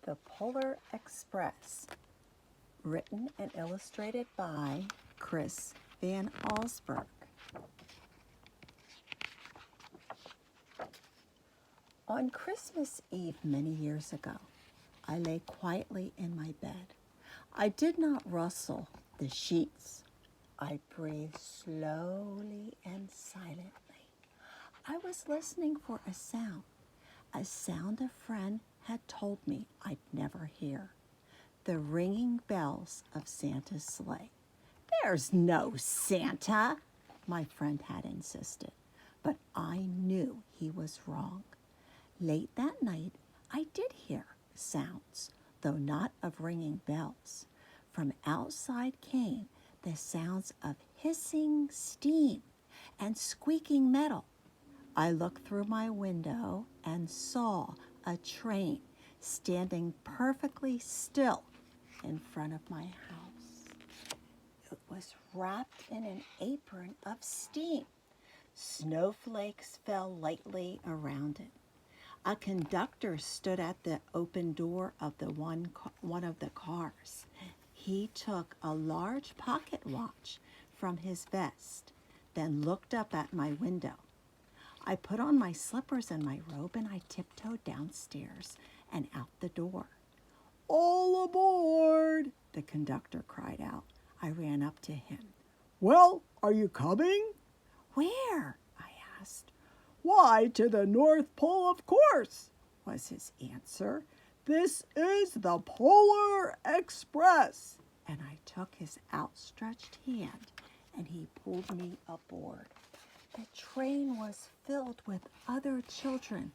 The Polar Express, written and illustrated by Chris Van Allsburg. On Christmas Eve many years ago, I lay quietly in my bed. I did not rustle the sheets. I breathed slowly and silently. I was listening for a sound a friend had told me I'd never hear. The ringing bells of Santa's sleigh. "There's no Santa," my friend had insisted, but I knew he was wrong. Late that night, I did hear sounds, though not of ringing bells. From outside came the sounds of hissing steam and squeaking metal. I looked through my window and saw a train standing perfectly still in front of my house. It was wrapped in an apron of steam. Snowflakes fell lightly around it. A conductor stood at the open door of one of the cars. He took a large pocket watch from his vest, then looked up at my window. I put on my slippers and my robe, and I tiptoed downstairs and out the door. "All aboard!" the conductor cried out. I ran up to him. "Well, are you coming?" "Where?" I asked. "Why, to the North Pole, of course," was his answer. "This is the Polar Express." And I took his outstretched hand, and he pulled me aboard. The train was filled with other children,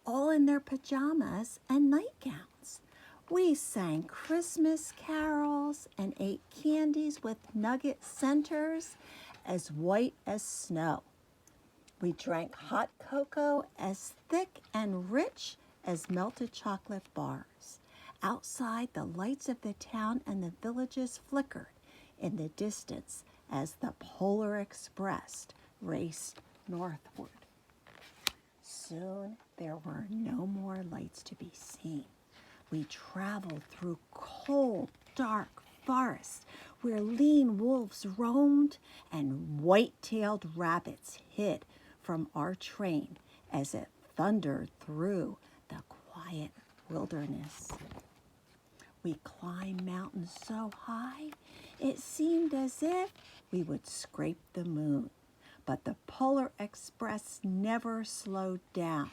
all in their pajamas and nightgowns. We sang Christmas carols and ate candies with nugget centers as white as snow. We drank hot cocoa as thick and rich as melted chocolate bars. Outside, the lights of the town and the villages flickered in the distance as the Polar Express raced northward. Soon there were no more lights to be seen. We traveled through cold, dark forests where lean wolves roamed and white-tailed rabbits hid from our train as it thundered through the quiet wilderness. We climbed mountains so high it seemed as if we would scrape the moon. But the Polar Express never slowed down.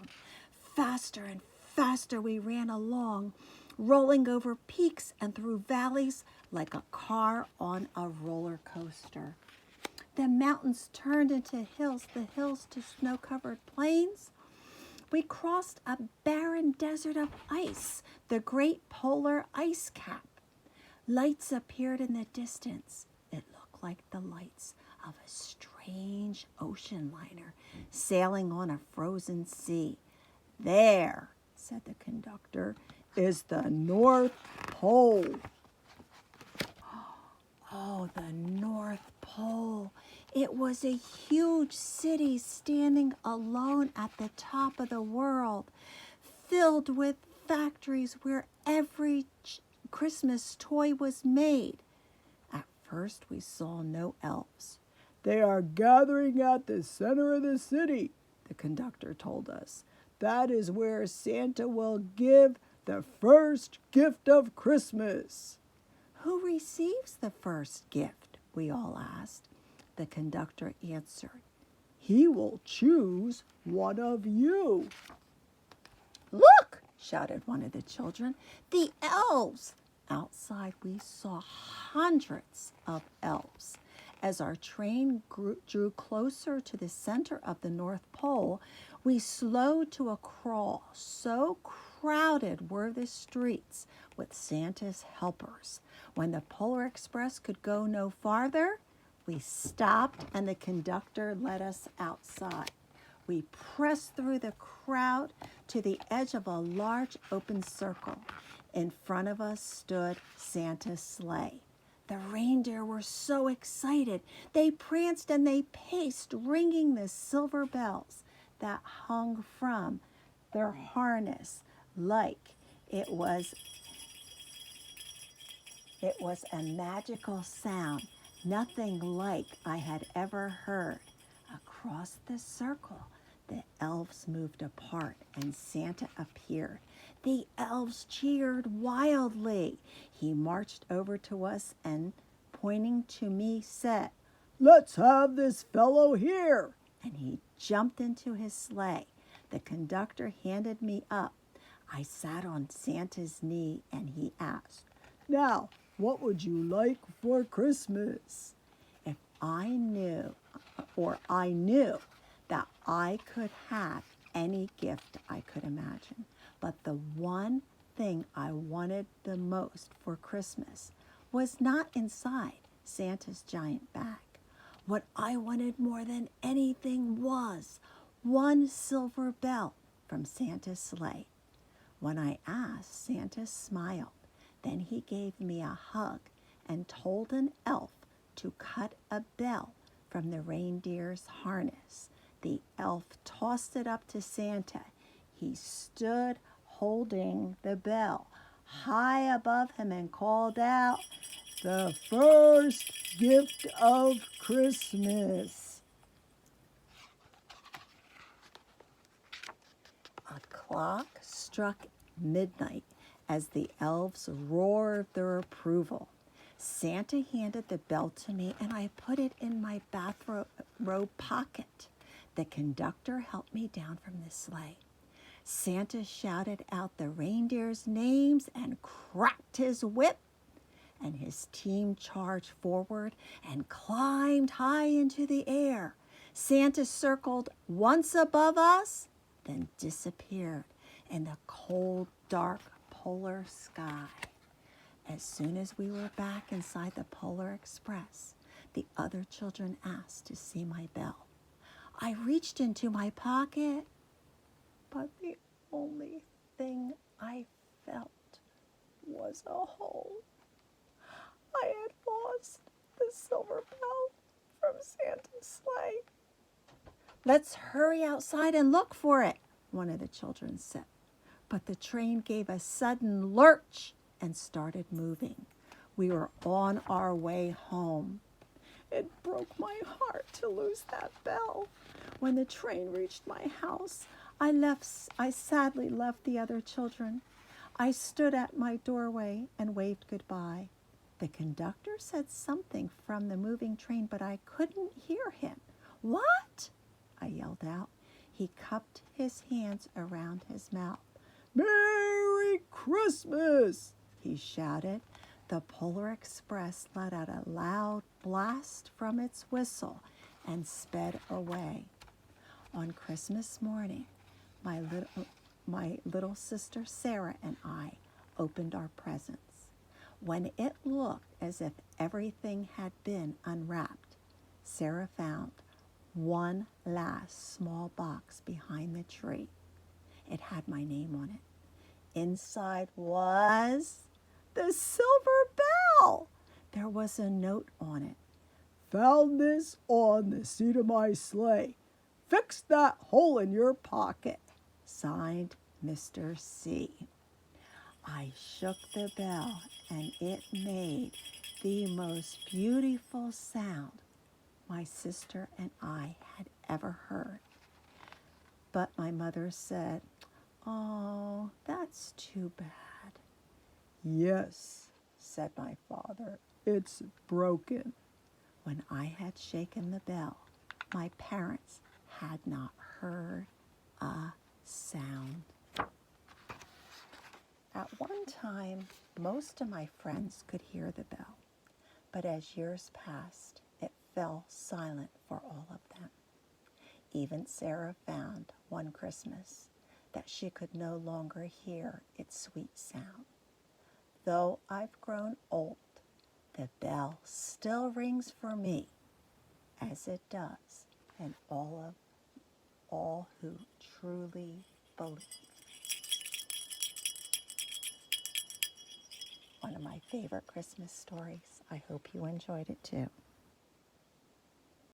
Faster and faster we ran along, rolling over peaks and through valleys like a car on a roller coaster. The mountains turned into hills, the hills to snow-covered plains. We crossed a barren desert of ice, the great polar ice cap. Lights appeared in the distance. It looked like the lights of a strange ocean liner sailing on a frozen sea. "There," said the conductor, "is the North Pole." Oh, the North Pole. It was a huge city standing alone at the top of the world, filled with factories where every Christmas toy was made. At first we saw no elves. "They are gathering at the center of the city," the conductor told us. "That is where Santa will give the first gift of Christmas." "Who receives the first gift?" we all asked. The conductor answered, "He will choose one of you." "Look!" shouted one of the children. "The elves!" Outside we saw hundreds of elves. As our train drew closer to the center of the North Pole, we slowed to a crawl. So crowded were the streets with Santa's helpers. When the Polar Express could go no farther, we stopped and the conductor led us outside. We pressed through the crowd to the edge of a large open circle. In front of us stood Santa's sleigh. The reindeer were so excited. They pranced and they paced, ringing the silver bells that hung from their harness like it was It was a magical sound, nothing like I had ever heard. Across the circle, the elves moved apart and Santa appeared. The elves cheered wildly. He marched over to us and, pointing to me, said, "Let's have this fellow here." And he jumped into his sleigh. The conductor handed me up. I sat on Santa's knee and he asked, "Now, what would you like for Christmas?" If I knew, I knew that I could have any gift I could imagine, but the one thing I wanted the most for Christmas was not inside Santa's giant bag. What I wanted more than anything was one silver bell from Santa's sleigh. When I asked, Santa smiled. Then he gave me a hug and told an elf to cut a bell from the reindeer's harness. The elf tossed it up to Santa. He stood holding the bell high above him and called out, "The first gift of Christmas." A clock struck midnight as the elves roared their approval. Santa handed the bell to me and I put it in my bathrobe pocket. The conductor helped me down from the sleigh. Santa shouted out the reindeers' names and cracked his whip, and his team charged forward and climbed high into the air. Santa circled once above us, then disappeared in the cold, dark polar sky. As soon as we were back inside the Polar Express, the other children asked to see my bell. I reached into my pocket, but the only thing I felt was a hole. I had lost the silver bell from Santa's sleigh. "Let's hurry outside and look for it," one of the children said. But the train gave a sudden lurch and started moving. We were on our way home. It broke my heart to lose that bell. When the train reached my house, I sadly left the other children. I stood at my doorway and waved goodbye. The conductor said something from the moving train, but I couldn't hear him. "What?" I yelled out. He cupped his hands around his mouth. "Merry Christmas!" he shouted. The Polar Express let out a loud blast from its whistle and sped away. On Christmas morning, my little sister Sarah and I opened our presents. When it looked as if everything had been unwrapped, Sarah found one last small box behind the tree. It had my name on it. Inside was the silver bell. There was a note on it. "Found this on the seat of my sleigh. Fix that hole in your pocket. Signed, Mr. C." I shook the bell and it made the most beautiful sound my sister and I had ever heard. But my mother said, "Oh, that's too bad." "Yes," said my father, "it's broken." When I had shaken the bell, my parents had not heard a sound. At one time, most of my friends could hear the bell, but as years passed, it fell silent for all of them. Even Sarah found one Christmas that she could no longer hear its sweet sound. Though I've grown old, the bell still rings for me, as it does in all who truly believe. One of my favorite Christmas stories. I hope you enjoyed it too.